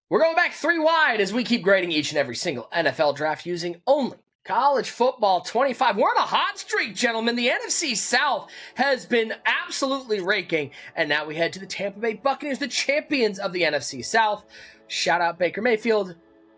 We're going back 3 wide as we keep grading each and every single NFL draft using only College Football 25. We're on a hot streak, gentlemen. The NFC South has been absolutely raking, and now we head to the Tampa Bay Buccaneers, the champions of the NFC South. Shout out Baker Mayfield.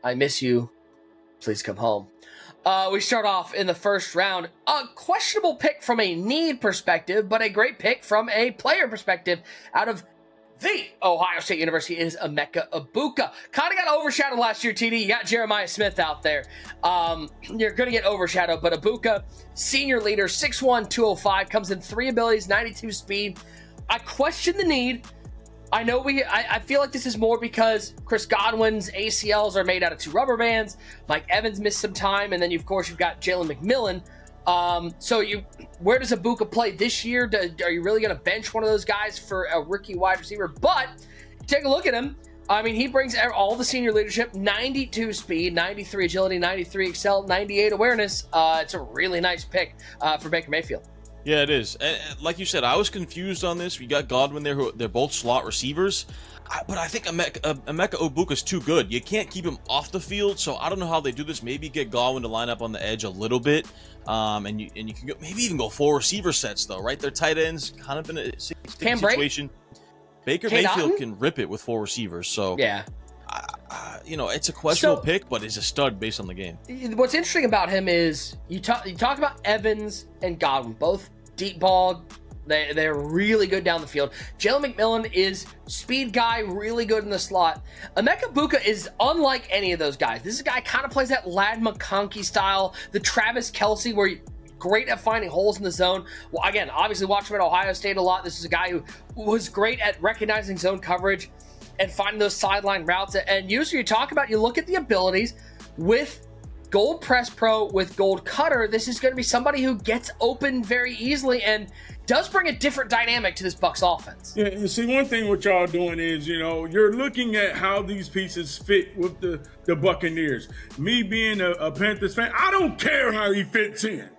I miss you. Please come home. We start off in the first round. A questionable pick from a need perspective, but a great pick from a player perspective out of the Ohio State University is Emeka Egbuka. Kind of got overshadowed last year, TD. You got Jeremiah Smith out there. You're going to get overshadowed, but Egbuka, senior leader, 6'1", 205, comes in 3 abilities, 92 speed. I question the need. I know I feel like this is more because Chris Godwin's ACLs are made out of 2 rubber bands. Mike Evans missed some time, and then you've got Jalen McMillan. Where does Egbuka play this year? Are you really going to bench one of those guys for a rookie wide receiver? But take a look at him. I mean, he brings all the senior leadership, 92 speed, 93 agility, 93 excel, 98 awareness. It's a really nice pick for Baker Mayfield. Yeah, it is. And like you said, I was confused on this. We got Godwin there, they're both slot receivers. But I think Emeka Egbuka is too good. You can't keep him off the field, so I don't know how they do this. Maybe get Godwin to line up on the edge a little bit, and you can maybe even go 4 receiver sets though, right? Their tight ends kind of in a situation. Baker Mayfield can rip it with 4 receivers, so yeah. It's a questionable pick, but he's a stud based on the game. What's interesting about him is you talk about Evans and Godwin, both deep ball. They're really good down the field. Jalen McMillan is speed guy, really good in the slot. Emeka Egbuka is unlike any of those guys. This is a guy kind of plays that Ladd McConkey style, the Travis Kelce, where you're great at finding holes in the zone. Well, again, obviously watched him at Ohio State a lot. This is a guy who was great at recognizing zone coverage and finding those sideline routes. And usually you look at the abilities with Gold Press Pro, with Gold Cutter. This is going to be somebody who gets open very easily and does bring a different dynamic to this Bucs offense. Yeah, and see, one thing what y'all doing is, you're looking at how these pieces fit with the Buccaneers. Me being a Panthers fan, I don't care how he fits in.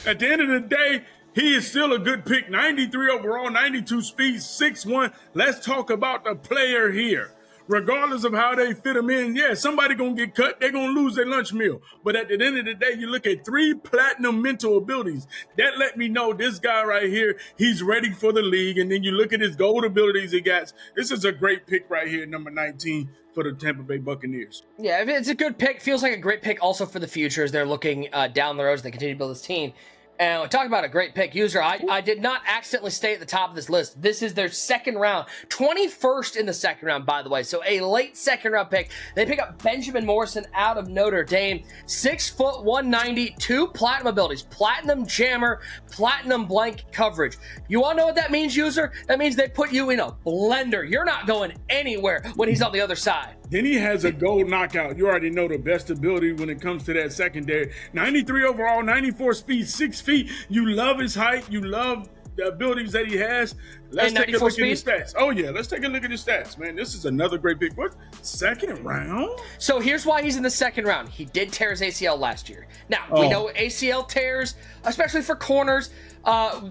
At the end of the day, he is still a good pick. 93 overall, 92 speed, 6'1". Let's talk about the player here. Regardless of how they fit him in, yeah, somebody going to get cut. They're going to lose their lunch meal. But at the end of the day, you look at 3 platinum mental abilities. That let me know this guy right here, he's ready for the league. And then you look at his gold abilities he got. This is a great pick right here, number 19 for the Tampa Bay Buccaneers. Yeah, it's a good pick. Feels like a great pick also for the future as they're looking down the road as they continue to build this team. And we talk about a great pick. User, I did not accidentally stay at the top of this list. This is their second round. 21st in the second round, by the way. So a late second round pick. They pick up Benjamin Morrison out of Notre Dame. 6 foot, 190, 2 platinum abilities. Platinum jammer, platinum blanket coverage. You want to know what that means, User? That means they put you in a blender. You're not going anywhere when he's on the other side. Then he has a gold knockout. You already know the best ability when it comes to that secondary. 93 overall, 94 speed, 6 feet. You love his height. You love the abilities that he has. Let's take a look at his stats. Oh, yeah. Let's take a look at his stats, man. This is another great pick. What? Second round? So here's why he's in the second round. He did tear his ACL last year. Now, we know ACL tears, especially for corners.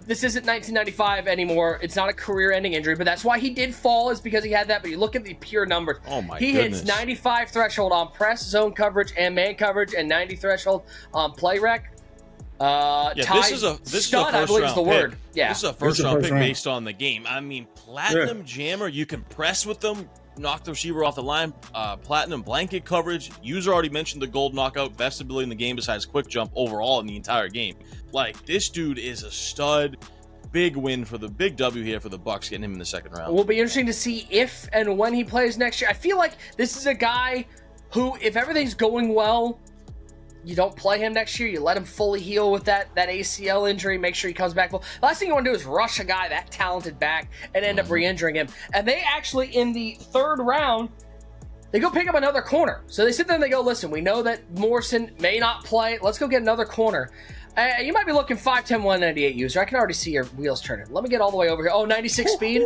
This isn't 1995 anymore. It's not a career-ending injury, but that's why he did fall, is because he had that. But you look at the pure numbers. Oh, my He goodness. hits 95 threshold on press, zone coverage, and man coverage, and 90 threshold on play rec. This is a stud, I first believe round is the pick. word. Yeah. This is a first round pick based on the game. I mean, platinum jammer, you can press with them, knock the receiver off the line. Platinum blanket coverage. User already mentioned the gold knockout, best ability in the game besides quick jump overall in the entire game. Like, this dude is a stud. Big win for the big W here for the Bucs, getting him in the second round. It will be interesting to see if and when he plays next year. I feel like this is a guy who, if everything's going well, you don't play him next year. You let him fully heal with that ACL injury. Make sure he comes back full. Last thing you want to do is rush a guy that talented back and end up re-injuring him. And they actually, in the third round, they go pick up another corner. So they sit there and they go, listen, we know that Morrison may not play. Let's go get another corner. You might be looking 5'10", 198 user. I can already see your wheels turning. Let me get all the way over here. Oh, 96 speed.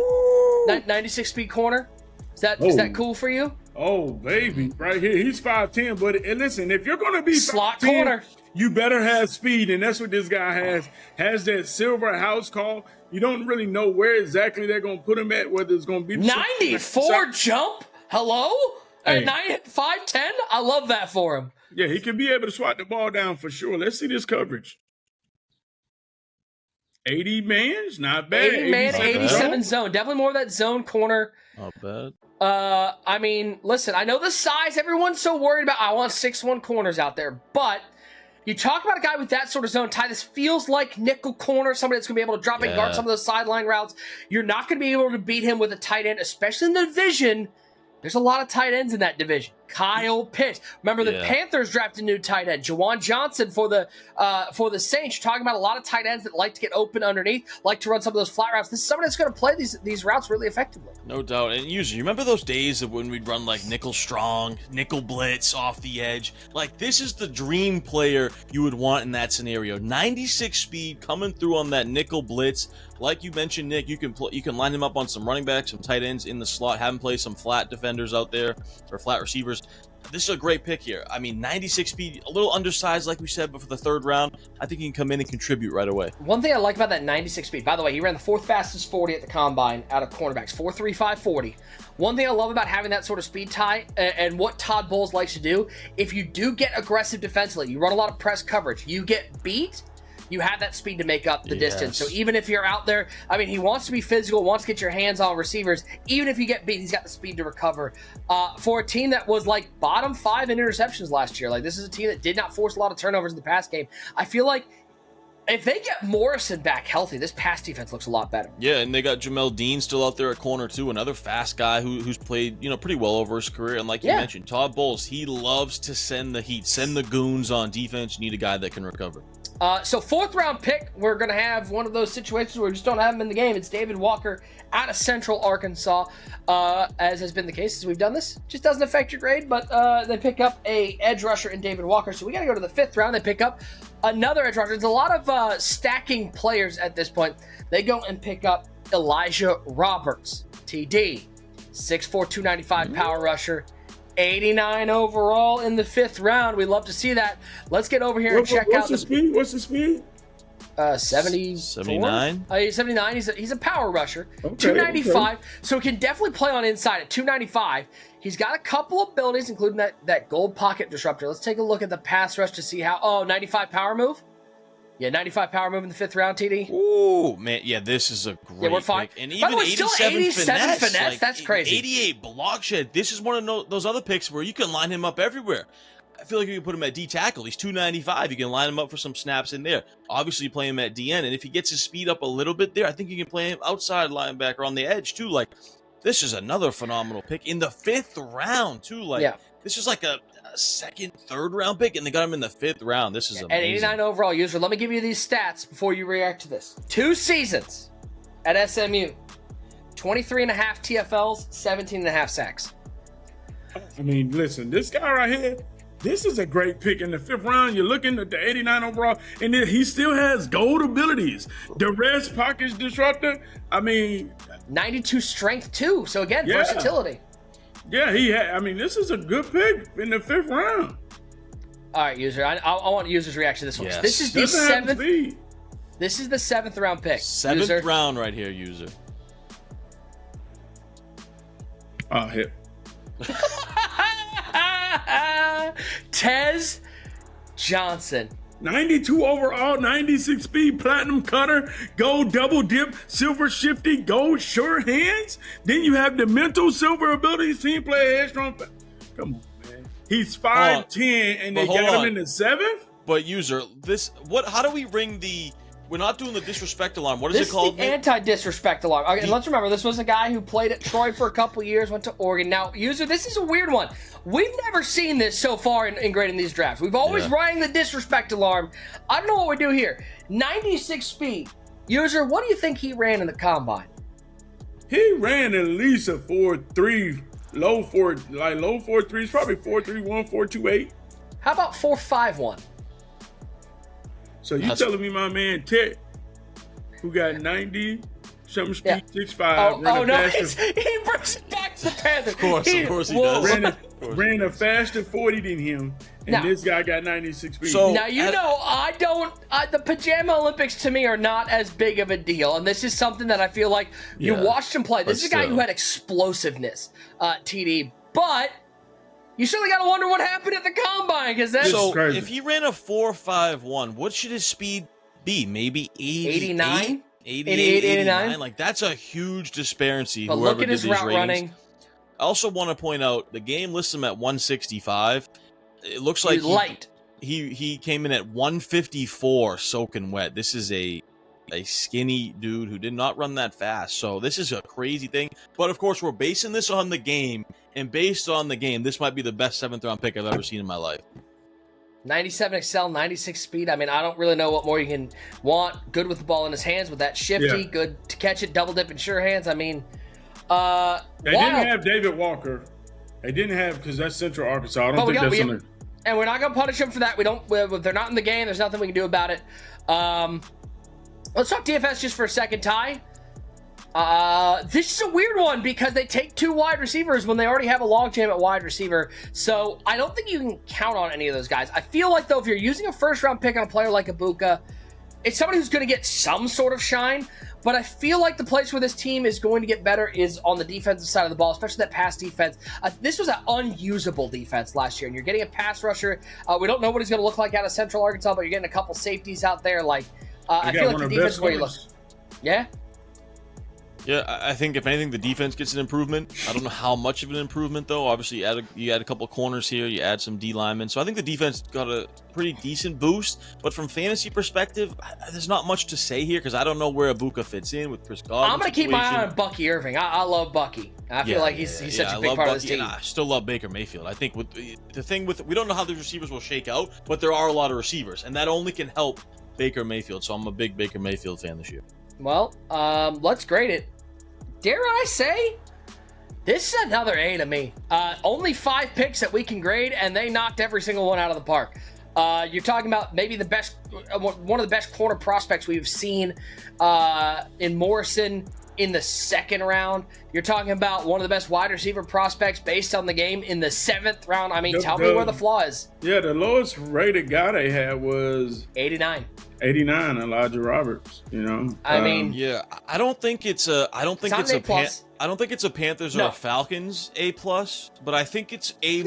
96 speed corner. Is that cool for you? Oh, baby, right here. He's 5'10", but listen, if you're going to be slot 5'10", corner, you better have speed, and that's what this guy has. Has that silver house call. You don't really know where exactly they're going to put him at, whether it's going to be 94 jump. Hello. At 5'10", I love that for him. Yeah, he can be able to swat the ball down for sure. Let's see this coverage. 80 man's not bad. 80 man, 87 zone. Definitely more of that zone corner. Not bad. I mean, listen, I know the size. Everyone's so worried about, I want 6'1" corners out there. But you talk about a guy with that sort of zone tie. This feels like nickel corner, somebody that's going to be able to drop and guard some of those sideline routes. You're not going to be able to beat him with a tight end, especially in the division. There's a lot of tight ends in that division. Kyle Pitts. Remember, the Panthers drafted a new tight end. Jawan Johnson for the Saints. You're talking about a lot of tight ends that like to get open underneath, like to run some of those flat routes. This is somebody that's going to play these routes really effectively. No doubt. And usually, you remember those days of when we'd run like nickel strong, nickel blitz off the edge? Like, this is the dream player you would want in that scenario. 96 speed coming through on that nickel blitz. Like you mentioned, Nick, you can line him up on some running backs, some tight ends in the slot, have him play some flat defenders out there, or flat receivers. This is a great pick here. I mean, 96 speed, a little undersized, like we said, but for the third round, I think he can come in and contribute right away. One thing I like about that 96 speed, by the way, he ran the fourth fastest 40 at the combine out of cornerbacks, 4.35 40. One thing I love about having that sort of speed tie and what Todd Bowles likes to do, if you do get aggressive defensively, you run a lot of press coverage, you get beat, you have that speed to make up the distance. So even if you're out there, I mean, he wants to be physical, wants to get your hands on receivers. Even if you get beat, he's got the speed to recover. For a team that was like bottom 5 in interceptions last year, like this is a team that did not force a lot of turnovers in the pass game. I feel like if they get Morrison back healthy, this pass defense looks a lot better. Yeah, and they got Jamel Dean still out there at corner too, another fast guy who's played pretty well over his career. And like you mentioned, Todd Bowles, he loves to send the heat, send the goons on defense. You need a guy that can recover. So fourth round pick, we're going to have one of those situations where we just don't have him in the game. It's David Walker out of Central Arkansas, as has been the case since we've done this. Just doesn't affect your grade, but they pick up a edge rusher in David Walker. So we got to go to the fifth round. They pick up another edge rusher. There's a lot of stacking players at this point. They go and pick up Elijah Roberts, TD, 6'4", 295 power rusher. 89 overall in the fifth round. We love to see that. Let's get over here and check out the speed. What's the speed? 79. 79. He's a power rusher. Okay, 295. Okay. So he can definitely play on inside at 295. He's got a couple of abilities, including that gold pocket disruptor. Let's take a look at the pass rush to see how. 95 power move. Yeah, 95 power move in the fifth round, TD. Ooh, man. Yeah, this is a great we're fine. pick. And even 87 finesse. Like, that's crazy. 88 block shed. This is one of those other picks where you can line him up everywhere. I feel like you can put him at D tackle. He's 295. You can line him up for some snaps in there. Obviously, play him at DN. And if he gets his speed up a little bit there, I think you can play him outside linebacker on the edge, too. Like, this is another phenomenal pick in the fifth round, too. Like, this is like a second, third round pick, and they got him in the fifth round. This is amazing. At 89 overall user. Let me give you these stats before you react to this. 2 seasons at SMU, 23.5 TFLs, 17.5 sacks. I mean, listen, this guy right here, this is a great pick in the fifth round. You're looking at the 89 overall, and then he still has gold abilities. The rest pocket disruptor. I mean, 92 strength too. So again, versatility. Yeah, this is a good pick in the fifth round. All right, user. I want user's reaction to this one. Yes. This is the seventh. This is the 7th round pick. 7th round right here, user. Oh, hit. Tez Johnson. 92 overall, 96 speed, platinum cutter, gold double dip, silver shifty, gold sure hands. Then you have the mental silver abilities, team player, headstrong. Come on, man. He's 5'10", and they got him in the 7th? But user, how do we ring the... We're not doing the disrespect alarm. What is it called? This is the anti-disrespect alarm. Okay, and let's remember, this was a guy who played at Troy for a couple years, went to Oregon. Now, user, this is a weird one. We've never seen this so far in grading these drafts. We've always rang the disrespect alarm. I don't know what we do here. 96 speed. User, what do you think he ran in the combine? He ran at least a 4.3, low 4.3s, probably 4.31, 4.28. How about 4.51? So you telling me my man Ted, who got 90 something speed, 6'5", he brings it back to the Panthers. Of course he does. Ran a faster 40 than him, and this guy got 96 speed. So now the Pajama Olympics to me are not as big of a deal, and this is something that I feel like you watched him play. This is a guy who had explosiveness, TD, but You certainly got to wonder what happened at the combine, because that's So crazy. if he ran a 4.51, what should his speed be? Maybe 89? 88, 89? 89? Like, that's a huge disparity. But whoever look at did his these route ratings. running. I also want to point out the game lists him at 165. It looks like He's light. he came in at 154 soaking wet. This is a skinny dude who did not run that fast. So this is a crazy thing. But of course, we're basing this on the game. And based on the game, this might be the best 7th-round pick I've ever seen in my life. 97 excel, 96 speed. I mean, I don't really know what more you can want. Good with the ball in his hands with that shifty. Yeah. Good to catch it, double dip and sure hands. I mean, They didn't have David Walker. They didn't have, because that's Central Arkansas. I don't think that's on there. And we're not going to punish them for that. If they're not in the game, there's nothing we can do about it. Let's talk DFS just for a second, Ty. This is a weird one because they take 2 wide receivers when they already have a logjam at wide receiver. So I don't think you can count on any of those guys. I feel like, though, if you're using a first-round pick on a player like Ibuka, it's somebody who's going to get some sort of shine. But I feel like the place where this team is going to get better is on the defensive side of the ball, especially that pass defense. This was an unusable defense last year, and you're getting a pass rusher. We don't know what he's going to look like out of Central Arkansas, but you're getting a couple safeties out there. Like I feel like the defense is where you look. Yeah? Yeah, I think if anything, the defense gets an improvement. I don't know how much of an improvement, though. Obviously, you add a couple corners here, you add some D linemen. So I think the defense got a pretty decent boost. But from fantasy perspective, there's not much to say here because I don't know where Ibuka fits in with Chris Godwin's I'm going to keep my eye situation. on Bucky Irving. I love Bucky. I feel like he's such a big part of this team. And I still love Baker Mayfield. I think we don't know how the receivers will shake out, but there are a lot of receivers, and that only can help Baker Mayfield. So I'm a big Baker Mayfield fan this year. Well, let's grade it. Dare I say, this is another A to me. Only 5 picks that we can grade, and they knocked every single one out of the park. You're talking about maybe the best, one of the best corner prospects we've seen in Morrison in the 2nd round. You're talking about one of the best wide receiver prospects based on the game in the 7th round. I mean, tell me where the flaw is. Yeah, the lowest rated guy they had was 89. 89, Elijah Roberts. You know, I mean, yeah, I don't think it's a Panthers or a Falcons A+, but I think it's A-.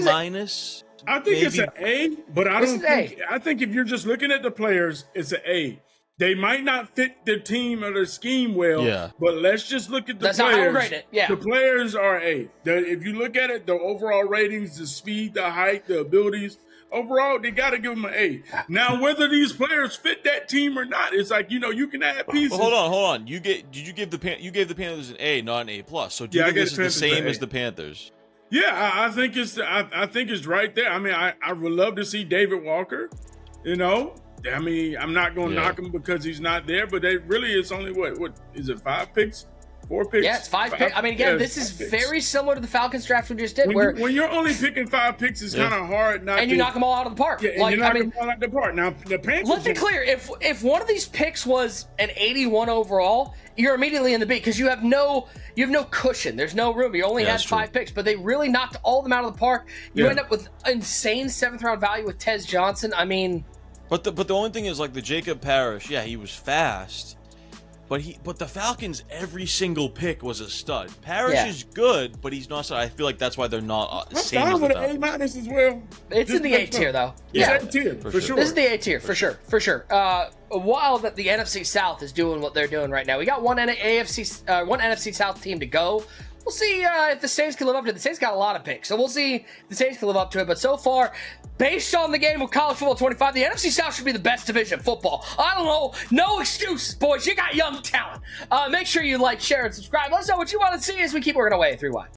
I think it's an A, but I think if you're just looking at the players, it's an A. They might not fit their team or their scheme well, but let's just look at the players. That's how I rate it. Yeah. The players are A. If you look at it, the overall ratings, the speed, the height, the abilities, overall, they got to give them an A. Now, whether these players fit that team or not, it's like, you can add pieces. Hold on. You gave the Panthers an A, not an A+. So do you think this is the same as the Panthers? Yeah, I think it's right there. I mean, I would love to see David Walker, I mean, I'm not going to knock him because he's not there, but it's only what is it, 5 picks? 4 picks? Yeah, it's 5 picks. I mean, again, this is very similar to the Falcons draft we just did. When you're only picking 5 picks, it's kind of hard not to. And you knock them all out of the park. Yeah, you knock them all out of the park. Now, the Panthers. Let's be clear. If one of these picks was an 81 overall, you're immediately in the B because you have no cushion. There's no room. You only had 5 picks, but they really knocked all of them out of the park. You end up with insane 7th round value with Tez Johnson. I mean. But the only thing is, like, the Jacob Parrish, he was fast, but the Falcons, every single pick was a stud. Parrish is good, but he's not stud. I feel like that's why they're not the same as the Falcons. I'm with an A- as well. It's in the A tier, though. Yeah, A tier, for sure. This is the A tier, for sure. While that the NFC South is doing what they're doing right now, we got one NFC South team to go. We'll see if the Saints can live up to it. The Saints got a lot of picks, so we'll see if the Saints can live up to it. But so far, based on the game of college football 25, the NFC South should be the best division of football. I don't know. No excuses, boys. You got young talent. Make sure you like, share, and subscribe. Let us know what you want to see as we keep working our way through.